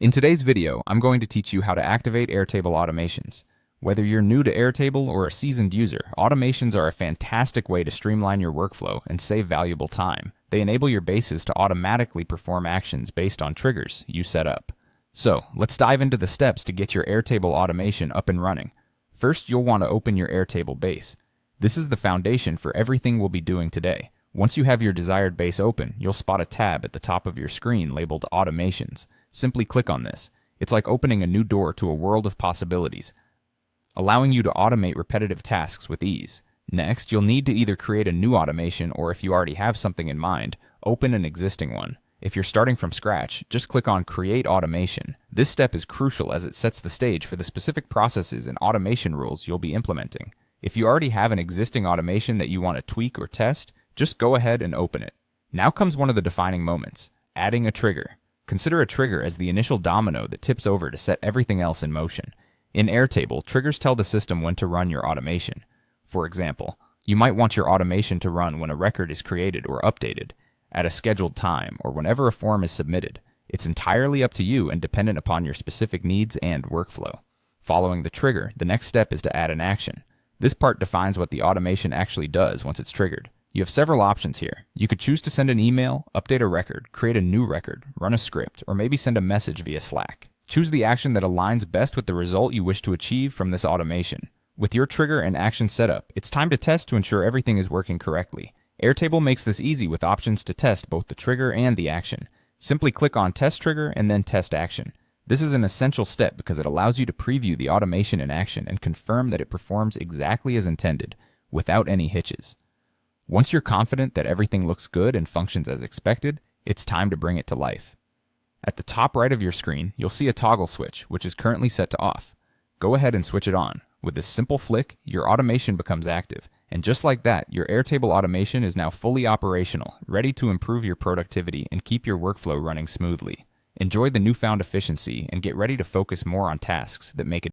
In today's video, I'm going to teach you how to activate Airtable automations. Whether you're new to Airtable or a seasoned user, automations are a fantastic way to streamline your workflow and save valuable time. They enable your bases to automatically perform actions based on triggers you set up. So, let's dive into the steps to get your Airtable automation up and running. First, you'll want to open your Airtable base. This is the foundation for everything we'll be doing today. Once you have your desired base open, you'll spot a tab at the top of your screen labeled Automations. Simply click on this. It's like opening a new door to a world of possibilities, allowing you to automate repetitive tasks with ease. Next, you'll need to either create a new automation or, if you already have something in mind, open an existing one. If you're starting from scratch, just click on Create Automation. This step is crucial as it sets the stage for the specific processes and automation rules you'll be implementing. If you already have an existing automation that you want to tweak or test, just go ahead and open it. Now comes one of the defining moments, adding a trigger. Consider a trigger as the initial domino that tips over to set everything else in motion. In Airtable, triggers tell the system when to run your automation. For example, you might want your automation to run when a record is created or updated, at a scheduled time, or whenever a form is submitted. It's entirely up to you and dependent upon your specific needs and workflow. Following the trigger, the next step is to add an action. This part defines what the automation actually does once it's triggered. You have several options here. You could choose to send an email, update a record, create a new record, run a script, or maybe send a message via Slack. Choose the action that aligns best with the result you wish to achieve from this automation. With your trigger and action set up, it's time to test to ensure everything is working correctly. Airtable makes this easy with options to test both the trigger and the action. Simply click on Test Trigger and then Test Action. This is an essential step because it allows you to preview the automation in action and confirm that it performs exactly as intended, without any hitches. Once you're confident that everything looks good and functions as expected, it's time to bring it to life. At the top right of your screen, you'll see a toggle switch, which is currently set to off. Go ahead and switch it on. With this simple flick, your automation becomes active. And just like that, your Airtable automation is now fully operational, ready to improve your productivity and keep your workflow running smoothly. Enjoy the newfound efficiency and get ready to focus more on tasks that make a